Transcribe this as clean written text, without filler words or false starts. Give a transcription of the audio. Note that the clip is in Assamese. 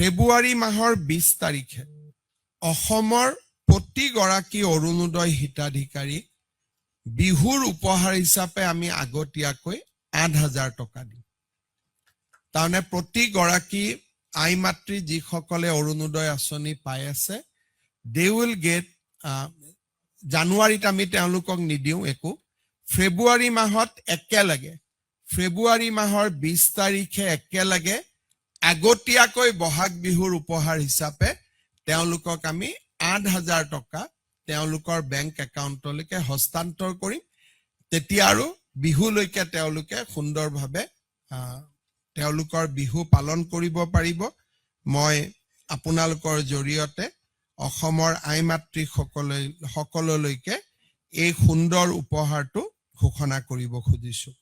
ফেব্ৰুৱাৰী মাহৰ 20 তাৰিখে অসমৰ প্ৰতিগৰাকী অৰুণোদয় হিতাধিকাৰী বিহুৰ উপহাৰ হিচাপে আমি আগতীয়াকৈ 8,000 টকা দিম। তাৰমানে প্ৰতিগৰাকী আই মাতৃ যিসকলে অৰুণোদয় আঁচনি পাই আছে, they will get জানুৱাৰীত আমি তেওঁলোকক নিদিওঁ একো, ফেব্ৰুৱাৰী মাহত একেলগে ফেব্ৰুৱাৰী মাহৰ 20 তাৰিখে একেলগে আগতীয়াকৈ বহাগ বিহুৰ উপহাৰ হিচাপে তেওঁলোকক আমি 8,000 টকা তেওঁলোকৰ বেংক একাউণ্টলৈকে হস্তান্তৰ কৰিম। তেতিয়া আৰু বিহুলৈকে তেওঁলোকে সুন্দৰভাৱে তেওঁলোকৰ বিহু পালন কৰিব পাৰিব। মই আপোনালোকৰ জৰিয়তে অসমৰ আই মাতৃ সকললৈকে এই সুন্দৰ উপহাৰটো ঘোষণা কৰিব খুজিছোঁ।